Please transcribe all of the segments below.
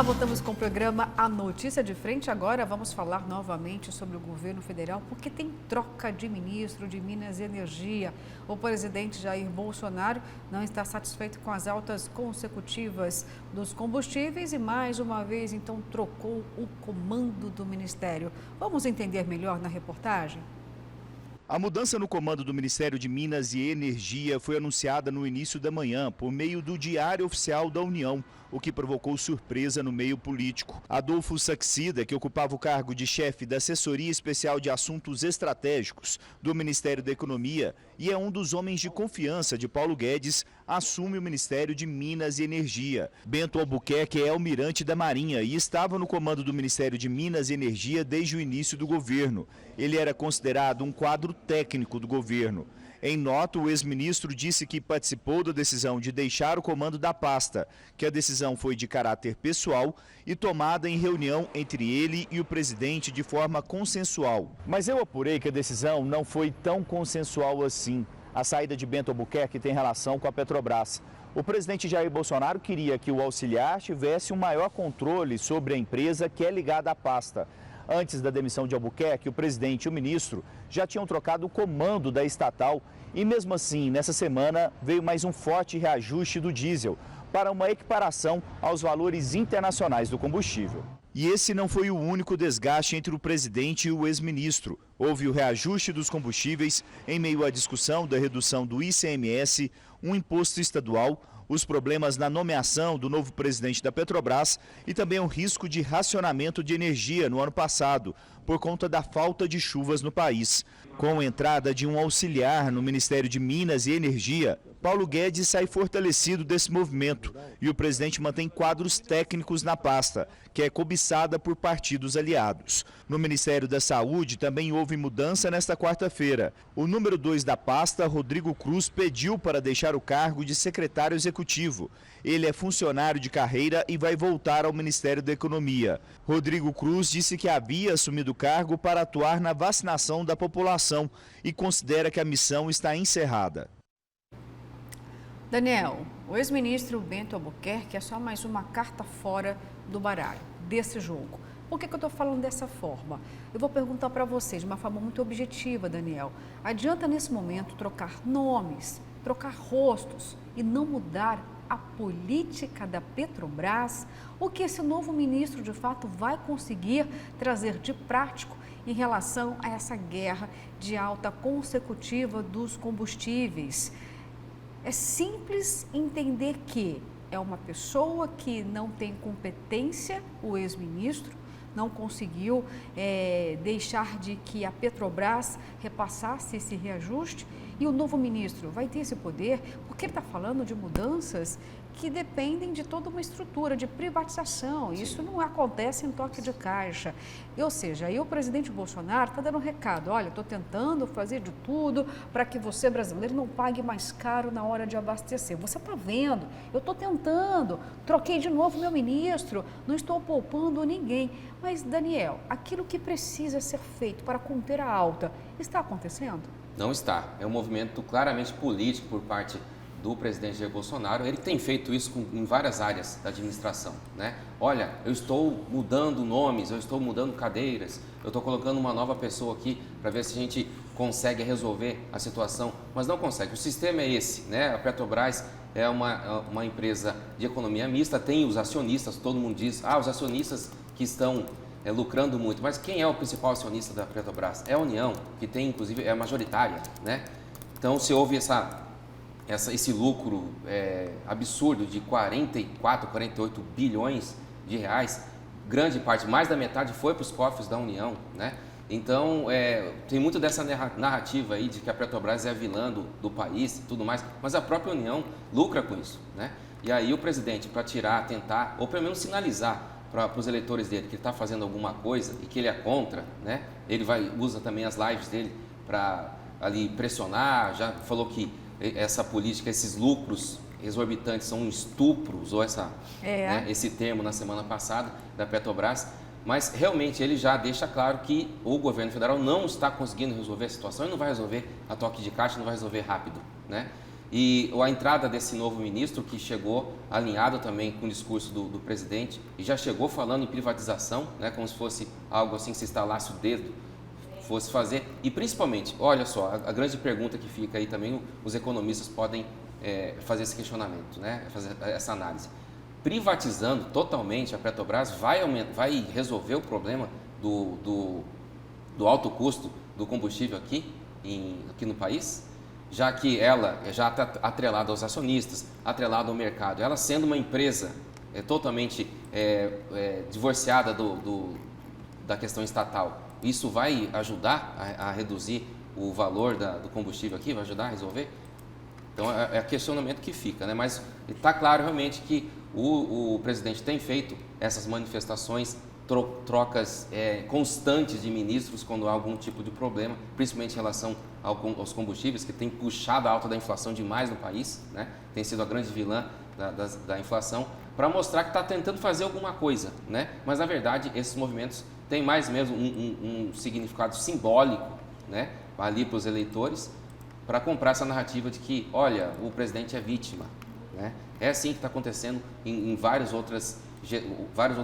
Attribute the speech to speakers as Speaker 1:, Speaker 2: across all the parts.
Speaker 1: Olá, voltamos com o programa A Notícia de Frente. Agora vamos falar novamente sobre o governo federal, porque tem troca de ministro de Minas e Energia. O presidente Jair Bolsonaro não está satisfeito com as altas consecutivas dos combustíveis e mais uma vez então trocou o comando do ministério. Vamos entender melhor na reportagem?
Speaker 2: A mudança no comando do Ministério de Minas e Energia foi anunciada no início da manhã por meio do Diário Oficial da União, o que provocou surpresa no meio político. Adolfo Saxida, que ocupava o cargo de chefe da Assessoria Especial de Assuntos Estratégicos do Ministério da Economia e é um dos homens de confiança de Paulo Guedes, assume o Ministério de Minas e Energia. Bento Albuquerque é almirante da Marinha e estava no comando do Ministério de Minas e Energia desde o início do governo. Ele era considerado um quadro técnico do governo. Em nota, o ex-ministro disse que participou da decisão de deixar o comando da pasta, que a decisão foi de caráter pessoal e tomada em reunião entre ele e o presidente de forma consensual. Mas eu apurei que a decisão não foi tão consensual assim. A saída de Bento Albuquerque tem relação com a Petrobras. O presidente Jair Bolsonaro queria que o auxiliar tivesse um maior controle sobre a empresa que é ligada à pasta. Antes da demissão de Albuquerque, o presidente e o ministro já tinham trocado o comando da estatal e, mesmo assim, nessa semana veio mais um forte reajuste do diesel para uma equiparação aos valores internacionais do combustível. E esse não foi o único desgaste entre o presidente e o ex-ministro. Houve o reajuste dos combustíveis em meio à discussão da redução do ICMS, um imposto estadual, os problemas na nomeação do novo presidente da Petrobras e também o risco de racionamento de energia no ano passado, por conta da falta de chuvas no país. Com a entrada de um auxiliar no Ministério de Minas e Energia, Paulo Guedes sai fortalecido desse movimento e o presidente mantém quadros técnicos na pasta, que é cobiçada por partidos aliados. No Ministério da Saúde também houve mudança nesta quarta-feira. O número 2 da pasta, Rodrigo Cruz, pediu para deixar o cargo de secretário executivo. Ele é funcionário de carreira e vai voltar ao Ministério da Economia. Rodrigo Cruz disse que havia assumido o cargo para atuar na vacinação da população e considera que a missão está encerrada.
Speaker 1: Daniel, o ex-ministro Bento Albuquerque é só mais uma carta fora do baralho, desse jogo. Por que eu estou falando dessa forma? Eu vou perguntar para vocês de uma forma muito objetiva, Daniel. Adianta nesse momento trocar nomes, trocar rostos e não mudar a política da Petrobras? O que esse novo ministro de fato vai conseguir trazer de prático em relação a essa guerra de alta consecutiva dos combustíveis? É simples entender que é uma pessoa que não tem competência, o ex-ministro, não conseguiu deixar de que a Petrobras repassasse esse reajuste e o novo ministro vai ter esse poder porque ele está falando de mudanças que dependem de toda uma estrutura de privatização. Isso não acontece em toque de caixa. Ou seja, aí o presidente Bolsonaro está dando um recado: olha, estou tentando fazer de tudo para que você, brasileiro, não pague mais caro na hora de abastecer. Você está vendo, eu estou tentando, troquei de novo meu ministro, não estou poupando ninguém. Mas, Daniel, aquilo que precisa ser feito para conter a alta, está acontecendo?
Speaker 3: Não está. É um movimento claramente político por parte do presidente Jair Bolsonaro. Ele tem feito isso em várias áreas da administração, né? Olha, eu estou mudando nomes, eu estou mudando cadeiras, eu estou colocando uma nova pessoa aqui para ver se a gente consegue resolver a situação, mas não consegue. O sistema é esse, né? A Petrobras é uma empresa de economia mista, tem os acionistas, todo mundo diz, os acionistas que estão lucrando muito, mas quem é o principal acionista da Petrobras? É a União, que tem, inclusive, é majoritária, né? Então, se houve esse lucro absurdo de 44, 48 bilhões de reais, grande parte, mais da metade foi para os cofres da União, né? Então, tem muito dessa narrativa aí de que a Petrobras é a vilã do país e tudo mais, mas a própria União lucra com isso, né? E aí o presidente, para tentar, ou pelo menos sinalizar para os eleitores dele que ele está fazendo alguma coisa e que ele é contra, né? Ele usa também as lives dele para ali pressionar, já falou que essa política, esses lucros exorbitantes são um estupro, usou esse termo na semana passada da Petrobras, mas realmente ele já deixa claro que o governo federal não está conseguindo resolver a situação e não vai resolver a toque de caixa, não vai resolver rápido, né? E a entrada desse novo ministro, que chegou alinhado também com o discurso do presidente, e já chegou falando em privatização, né, como se fosse algo assim, que se estalasse o dedo, fosse fazer. E principalmente, olha só, a grande pergunta que fica aí também, os economistas podem fazer esse questionamento, né, fazer essa análise. Privatizando totalmente a Petrobras vai resolver o problema do alto custo do combustível aqui no país? Já que ela já está atrelada aos acionistas, atrelada ao mercado, ela sendo uma empresa totalmente divorciada da questão estatal, isso vai ajudar a reduzir o valor do combustível aqui? Vai ajudar a resolver? Então é questionamento que fica, né? Mas está claro realmente que o presidente tem feito essas manifestações, trocas constantes de ministros quando há algum tipo de problema, principalmente em relação aos combustíveis, que tem puxado a alta da inflação demais no país, né? Tem sido a grande vilã da inflação, para mostrar que está tentando fazer alguma coisa, né? Mas na verdade esses movimentos têm mais mesmo um significado simbólico, né, ali para os eleitores, para comprar essa narrativa de que, olha, o presidente é vítima, né? É assim que está acontecendo em vários outros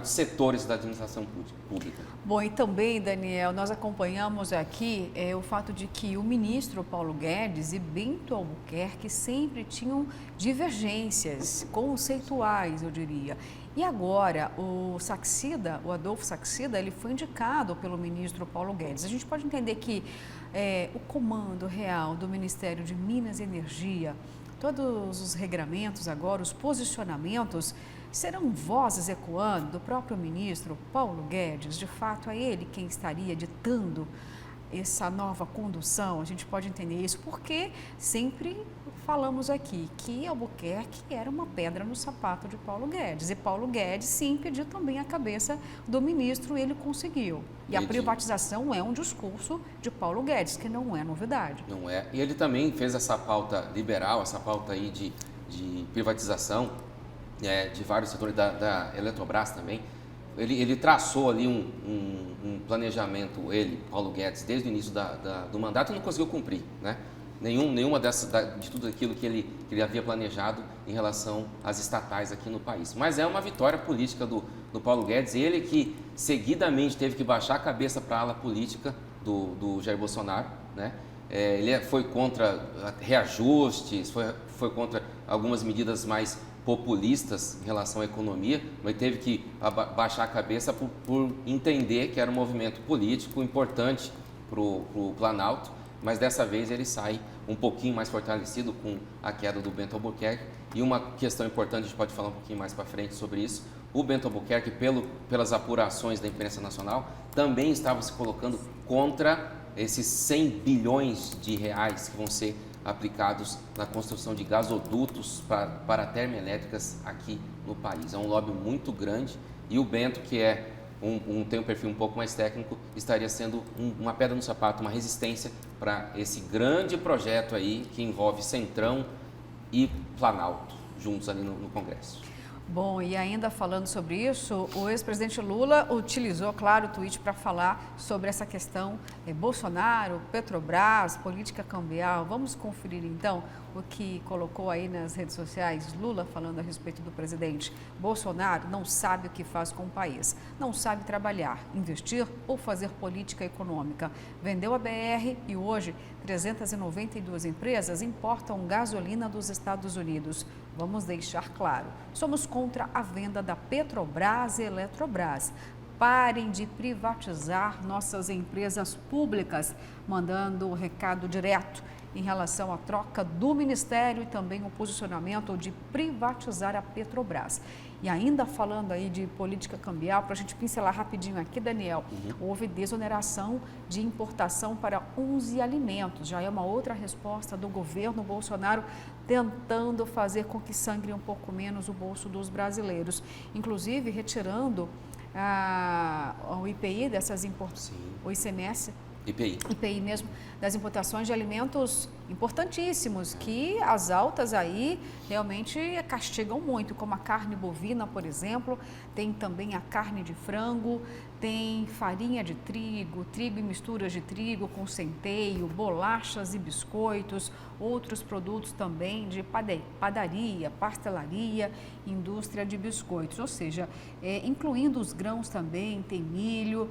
Speaker 3: setores da administração pública.
Speaker 1: Bom, e também, Daniel, nós acompanhamos aqui o fato de que o ministro Paulo Guedes e Bento Albuquerque sempre tinham divergências conceituais, eu diria. E agora, o Adolfo Saxida, ele foi indicado pelo ministro Paulo Guedes. A gente pode entender que o comando real do Ministério de Minas e Energia, todos os regramentos agora, os posicionamentos, serão vozes ecoando do próprio ministro Paulo Guedes? De fato, é ele quem estaria ditando essa nova condução? A gente pode entender isso porque sempre falamos aqui que Albuquerque era uma pedra no sapato de Paulo Guedes. E Paulo Guedes sim pediu também a cabeça do ministro, ele conseguiu. E a privatização é um discurso de Paulo Guedes, que não é novidade.
Speaker 3: Não é. E ele também fez essa pauta liberal, essa pauta aí de privatização de vários setores da Eletrobras também. Ele traçou ali um planejamento, Paulo Guedes, desde o início do mandato, e não conseguiu cumprir, né? Nenhuma de tudo aquilo que ele havia planejado em relação às estatais aqui no país. Mas é uma vitória política do Paulo Guedes, ele que seguidamente teve que baixar a cabeça para a ala política do Jair Bolsonaro, né? Ele foi contra reajustes, foi contra algumas medidas mais populistas em relação à economia, mas teve que baixar a cabeça por entender que era um movimento político importante para o Planalto, mas dessa vez ele sai um pouquinho mais fortalecido com a queda do Bento Albuquerque. E uma questão importante, a gente pode falar um pouquinho mais para frente sobre isso, o Bento Albuquerque, pelas apurações da imprensa nacional, também estava se colocando contra esses 100 bilhões de reais que vão ser aplicados na construção de gasodutos para termoelétricas aqui no país. É um lobby muito grande e o Bento, que tem um perfil um pouco mais técnico, estaria sendo uma pedra no sapato, uma resistência para esse grande projeto aí que envolve Centrão e Planalto juntos ali no Congresso.
Speaker 1: Bom, e ainda falando sobre isso, o ex-presidente Lula utilizou, claro, o tweet para falar sobre essa questão Bolsonaro, Petrobras, política cambial. Vamos conferir então o que colocou aí nas redes sociais Lula falando a respeito do presidente. Bolsonaro não sabe o que faz com o país, não sabe trabalhar, investir ou fazer política econômica. Vendeu a BR e hoje 392 empresas importam gasolina dos Estados Unidos. Vamos deixar claro, somos contra a venda da Petrobras e Eletrobras. Parem de privatizar nossas empresas públicas, mandando um recado direto em relação à troca do Ministério e também o posicionamento de privatizar a Petrobras. E ainda falando aí de política cambial, para a gente pincelar rapidinho aqui, Daniel, houve desoneração de importação para 11 alimentos. Já é uma outra resposta do governo Bolsonaro tentando fazer com que sangre um pouco menos o bolso dos brasileiros. Inclusive retirando o IPI dessas importações, o ICMS. IPI mesmo, das importações de alimentos importantíssimos, que as altas aí realmente castigam muito, como a carne bovina, por exemplo, tem também a carne de frango, tem farinha de trigo, trigo e misturas de trigo com centeio, bolachas e biscoitos, outros produtos também de padaria, pastelaria, indústria de biscoitos, ou seja, incluindo os grãos também, tem milho.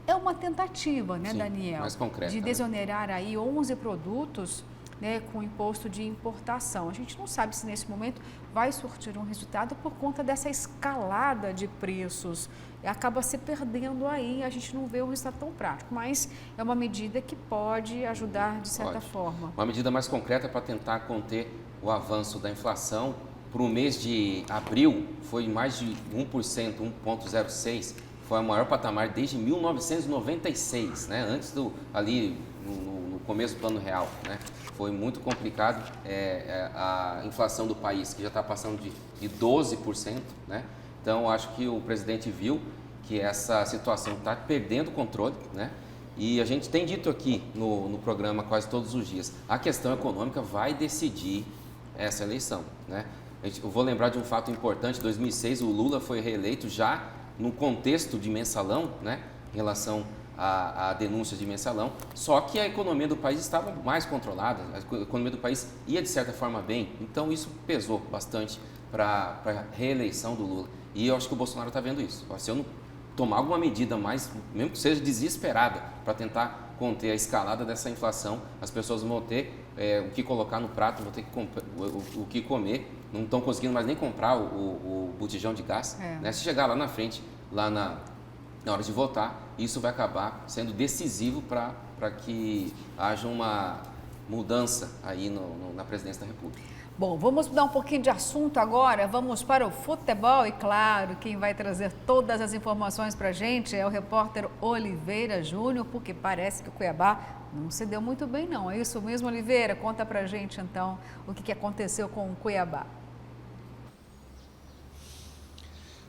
Speaker 1: É uma tentativa, né,
Speaker 3: Sim,
Speaker 1: Daniel,
Speaker 3: mais concreta,
Speaker 1: de desonerar aí 11 produtos, né, com imposto de importação. A gente não sabe se nesse momento vai surtir um resultado por conta dessa escalada de preços. Acaba se perdendo aí, a gente não vê um resultado tão prático, mas é uma medida que pode ajudar de certa forma.
Speaker 3: Uma medida mais concreta para tentar conter o avanço da inflação. Para o mês de abril, foi mais de 1%, 1,06%. Foi o maior patamar desde 1996, né? Antes ali no começo do Plano Real, né? Foi muito complicado a inflação do país, que já está passando de 12%, né? Então, acho que o presidente viu que essa situação está perdendo o controle, né? E a gente tem dito aqui no programa quase todos os dias, a questão econômica vai decidir essa eleição, né? Eu vou lembrar de um fato importante, em 2006 o Lula foi reeleito já no contexto de mensalão, né, em relação à denúncia de mensalão, só que a economia do país estava mais controlada, a economia do país ia de certa forma bem, então isso pesou bastante para a reeleição do Lula. E eu acho que o Bolsonaro está vendo isso. Se eu não tomar alguma medida mais, mesmo que seja desesperada, para tentar conter a escalada dessa inflação, as pessoas vão ter o que colocar no prato, vão ter o que comer, não estão conseguindo mais nem comprar o botijão de gás. Né? Se chegar lá na frente, na hora de votar, isso vai acabar sendo decisivo para que haja uma mudança aí na presidência da República.
Speaker 1: Bom, vamos mudar um pouquinho de assunto agora, vamos para o futebol e claro, quem vai trazer todas as informações para a gente é o repórter Oliveira Júnior, porque parece que o Cuiabá não se deu muito bem não, é isso mesmo, Oliveira? Conta para a gente então o que aconteceu com o Cuiabá.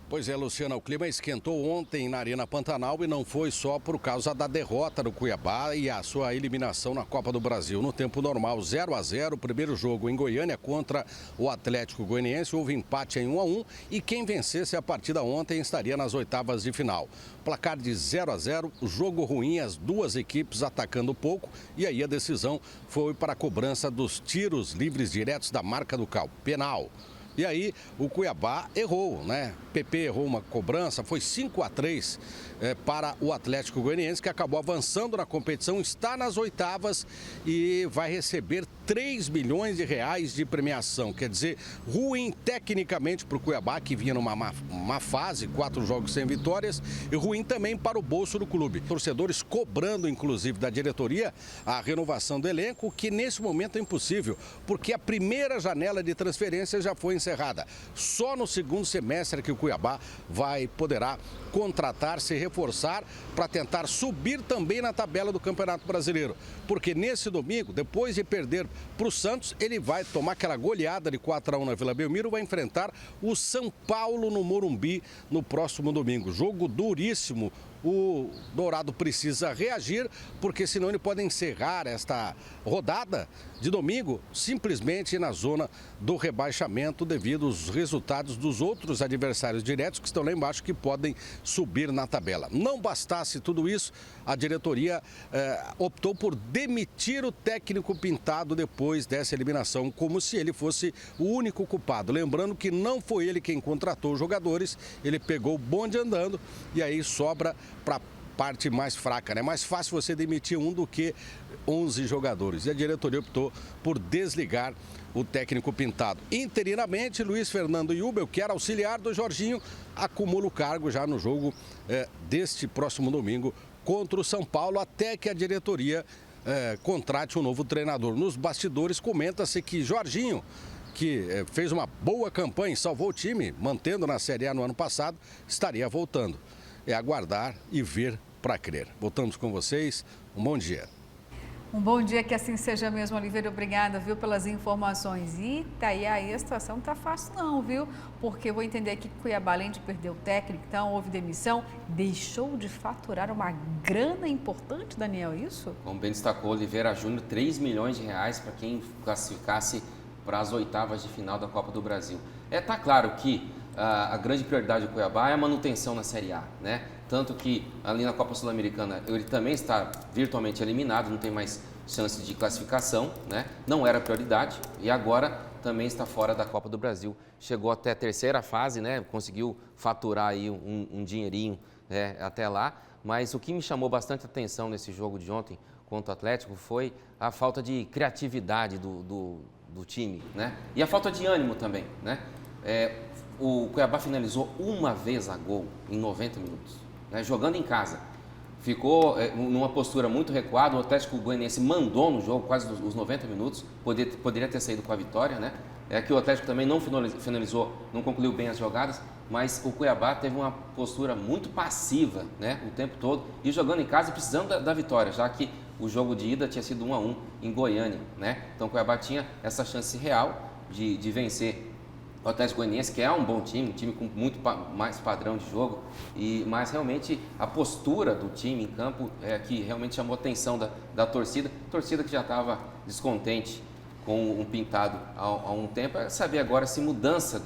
Speaker 4: Pois é, Luciana, o clima esquentou ontem na Arena Pantanal e não foi só por causa da derrota do Cuiabá e a sua eliminação na Copa do Brasil. No tempo normal, 0-0, o primeiro jogo em Goiânia contra o Atlético Goianiense, houve empate em 1-1 e quem vencesse a partida ontem estaria nas oitavas de final. Placar de 0-0, jogo ruim, as duas equipes atacando pouco e aí a decisão foi para a cobrança dos tiros livres diretos da marca do Cal, penal. E aí o Cuiabá errou, né? PP errou uma cobrança, foi 5-3 para o Atlético Goianiense, que acabou avançando na competição, está nas oitavas e vai receber 3 milhões de reais de premiação. Quer dizer, ruim tecnicamente para o Cuiabá, que vinha numa má fase, 4 jogos sem vitórias, e ruim também para o bolso do clube. Torcedores cobrando, inclusive, da diretoria a renovação do elenco, que nesse momento é impossível, porque a primeira janela de transferência já foi encerrada. Só no segundo semestre que o Cuiabá poderá contratar, se reforçar para tentar subir também na tabela do Campeonato Brasileiro. Porque nesse domingo, depois de perder para o Santos, ele vai tomar aquela goleada de 4-1 na Vila Belmiro, vai enfrentar o São Paulo no Morumbi no próximo domingo. Jogo duríssimo. O Dourado precisa reagir, porque senão ele pode encerrar esta rodada de domingo simplesmente na zona do rebaixamento devido aos resultados dos outros adversários diretos que estão lá embaixo que podem subir na tabela. Não bastasse tudo isso, a diretoria optou por demitir o técnico Pintado depois dessa eliminação, como se ele fosse o único culpado. Lembrando que não foi ele quem contratou os jogadores, ele pegou o bonde andando e aí sobra para a parte mais fraca, né? Mais fácil você demitir um do que 11 jogadores. E a diretoria optou por desligar o técnico Pintado. Interinamente, Luiz Fernando Jubel, que era auxiliar do Jorginho, acumula o cargo já no jogo deste próximo domingo contra o São Paulo, até que a diretoria contrate um novo treinador. Nos bastidores, comenta-se que Jorginho, que fez uma boa campanha e salvou o time, mantendo na Série A no ano passado, estaria voltando. É aguardar e ver para crer. Voltamos com vocês. Um bom dia.
Speaker 1: Um bom dia, que assim seja mesmo, Oliveira. Obrigada, viu, pelas informações. E aí a situação não tá fácil não, viu? Porque eu vou entender aqui que Cuiabá, além de perder o técnico, então houve demissão, deixou de faturar uma grana importante, Daniel, é isso?
Speaker 3: Como bem destacou Oliveira Júnior, 3 milhões de reais para quem classificasse para as oitavas de final da Copa do Brasil. Tá claro que a grande prioridade do Cuiabá é a manutenção na Série A, né? Tanto que ali na Copa Sul-Americana ele também está virtualmente eliminado, não tem mais chance de classificação, né? Não era prioridade e agora também está fora da Copa do Brasil. Chegou até a terceira fase, né? Conseguiu faturar aí um dinheirinho, né, até lá. Mas o que me chamou bastante atenção nesse jogo de ontem contra o Atlético foi a falta de criatividade do time, né? E a falta de ânimo também, né? O Cuiabá finalizou uma vez a gol em 90 minutos, né? Jogando em casa. Ficou numa postura muito recuada, o Atlético Goianiense mandou no jogo quase os 90 minutos, poderia ter saído com a vitória, né? Que o Atlético também não finalizou, não concluiu bem as jogadas, mas o Cuiabá teve uma postura muito passiva, né, o tempo todo, e jogando em casa precisando da vitória, já que o jogo de ida tinha sido 1-1 em Goiânia, né? Então o Cuiabá tinha essa chance real de vencer o Atlético Goianiense, que é um bom time, um time com muito mais padrão de jogo, mas realmente a postura do time em campo que realmente chamou a atenção da torcida que já estava descontente com um Pintado há um tempo. Saber agora se mudança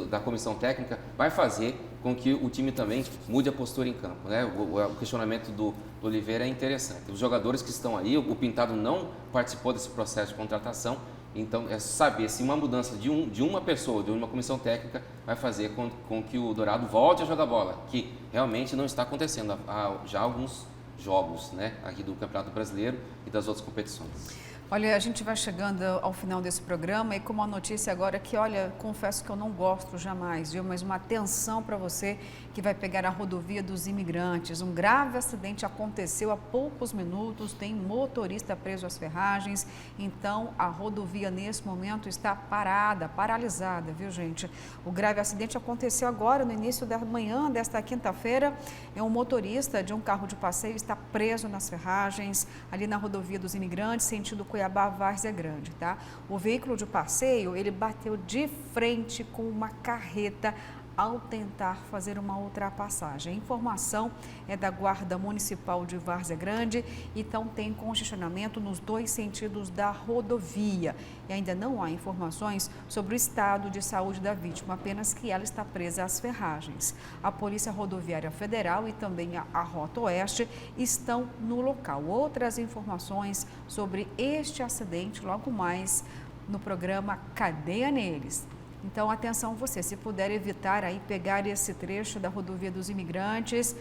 Speaker 3: da comissão técnica vai fazer com que o time também mude a postura em campo, né? O questionamento do Oliveira é interessante. Os jogadores que estão aí, o Pintado não participou desse processo de contratação, então é saber se uma mudança de uma pessoa, de uma comissão técnica, vai fazer com que o Dourado volte a jogar bola, que realmente não está acontecendo há já alguns jogos, né, aqui do Campeonato Brasileiro e das outras competições.
Speaker 1: Olha, a gente vai chegando ao final desse programa e com uma notícia agora que, olha, confesso que eu não gosto jamais, viu? Mas uma atenção para você que vai pegar a rodovia dos imigrantes. Um grave acidente aconteceu há poucos minutos, tem motorista preso às ferragens, então a rodovia nesse momento está paralisada, viu, gente? O grave acidente aconteceu agora no início da manhã desta quinta-feira. Um motorista de um carro de passeio está preso nas ferragens, ali na rodovia dos imigrantes, sentido Cuiabá, Várzea Grande, tá? O veículo de passeio, ele bateu de frente com uma carreta ao tentar fazer uma ultrapassagem. A informação é da Guarda Municipal de Várzea Grande, então tem congestionamento nos dois sentidos da rodovia. E ainda não há informações sobre o estado de saúde da vítima, apenas que ela está presa às ferragens. A Polícia Rodoviária Federal e também a Rota Oeste estão no local. Outras informações sobre este acidente logo mais no programa Cadeia Neles. Então, atenção você, se puder evitar aí pegar esse trecho da rodovia dos imigrantes,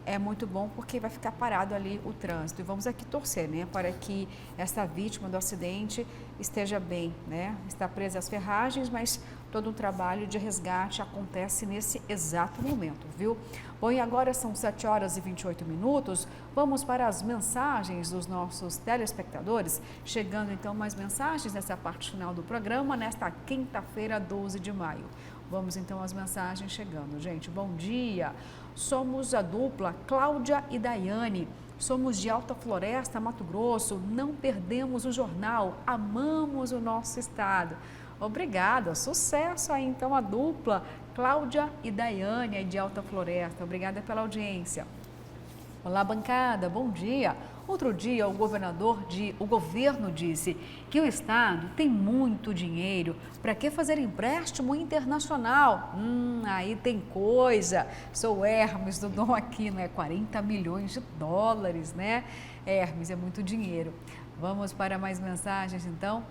Speaker 1: é muito bom porque vai ficar parado ali o trânsito. E vamos aqui torcer, né, para que essa vítima do acidente esteja bem, né? Está presa às ferragens, mas todo um trabalho de resgate acontece nesse exato momento, viu? Bom, e agora são 7h28. Vamos para as mensagens dos nossos telespectadores. Chegando então mais mensagens nessa parte final do programa, nesta quinta-feira, 12 de maio. Vamos então às mensagens chegando, gente. Bom dia. Somos a dupla Cláudia e Daiane. Somos de Alta Floresta, Mato Grosso. Não perdemos o jornal. Amamos o nosso estado. Obrigada. Sucesso aí então a dupla Cláudia e Daiane de Alta Floresta. Obrigada pela audiência. Olá, bancada. Bom dia. Outro dia, o governo disse que o Estado tem muito dinheiro. Para que fazer empréstimo internacional? Aí tem coisa. Sou Hermes do Dom Aquino, 40 milhões de dólares, né? Hermes, é muito dinheiro. Vamos para mais mensagens, então?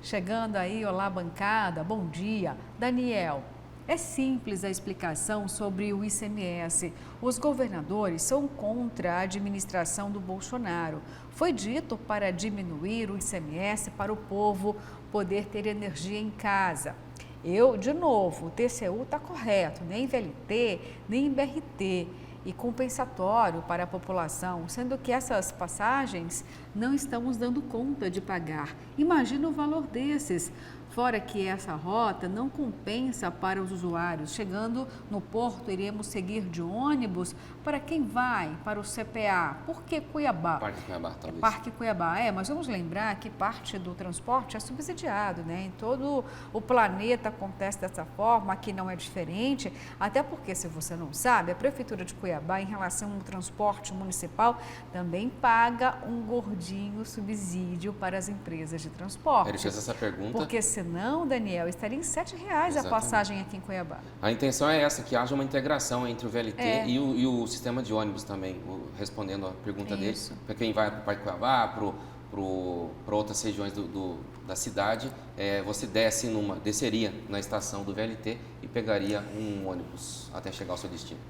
Speaker 1: Chegando aí, olá, bancada. Bom dia. Daniel. É simples a explicação sobre o ICMS. Os governadores são contra a administração do Bolsonaro. Foi dito para diminuir o ICMS para o povo poder ter energia em casa. De novo, o TCU está correto, nem VLT, nem BRT. e compensatório para a população, sendo que essas passagens não estamos dando conta de pagar. Imagina o valor desses. Fora que essa rota não compensa para os usuários. Chegando no porto, iremos seguir de ônibus para quem vai para o CPA. Por que Cuiabá?
Speaker 3: Parque Cuiabá, talvez.
Speaker 1: Parque Cuiabá, mas vamos lembrar que parte do transporte é subsidiado, né? Em todo o planeta acontece dessa forma, aqui não é diferente, até porque, se você não sabe, a Prefeitura de Cuiabá, em relação ao transporte municipal, também paga um gordinho subsídio para as empresas de transporte.
Speaker 3: Ele fez essa pergunta.
Speaker 1: Porque senão, Daniel, estaria em R$ 7,00 a passagem aqui em Cuiabá.
Speaker 3: A intenção é essa, que haja uma integração entre o VLT e o sistema de ônibus também, respondendo a pergunta dele, para quem vai para o Parque Cuiabá, para outras regiões da cidade, você desceria na estação do VLT e pegaria um ônibus até chegar ao seu destino.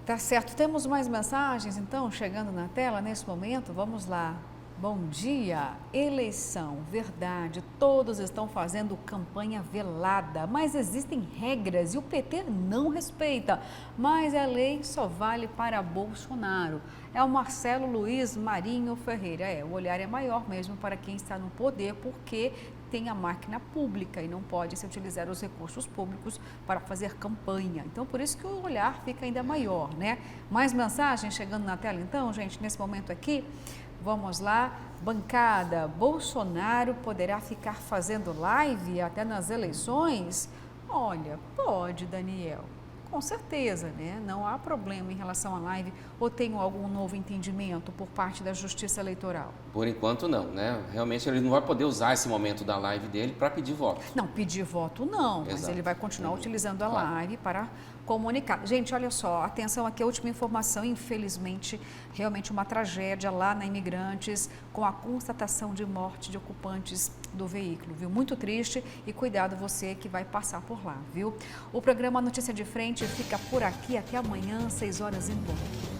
Speaker 1: Tá certo. Temos mais mensagens, então, chegando na tela nesse momento. Vamos lá. Bom dia. Eleição, verdade, todos estão fazendo campanha velada, mas existem regras e o PT não respeita. Mas a lei só vale para Bolsonaro. É o Marcelo Luiz Marinho Ferreira. O olhar é maior mesmo para quem está no poder, porque tem a máquina pública e não pode se utilizar os recursos públicos para fazer campanha. Então, por isso que o olhar fica ainda maior, né? Mais mensagens chegando na tela, então, gente, nesse momento aqui. Vamos lá, bancada, Bolsonaro poderá ficar fazendo live até nas eleições? Olha, pode, Daniel, com certeza, né? Não há problema em relação à live, ou tem algum novo entendimento por parte da Justiça Eleitoral?
Speaker 3: Por enquanto não, né? Realmente ele não vai poder usar esse momento da live dele para pedir voto.
Speaker 1: Não, pedir voto não, mas ele vai continuar utilizando a live para comunicar. Gente, olha só, atenção aqui, a última informação, infelizmente, realmente uma tragédia lá na Imigrantes, com a constatação de morte de ocupantes do veículo, viu? Muito triste e cuidado você que vai passar por lá, viu? O programa Notícia de Frente fica por aqui, até amanhã, 6 horas em ponto.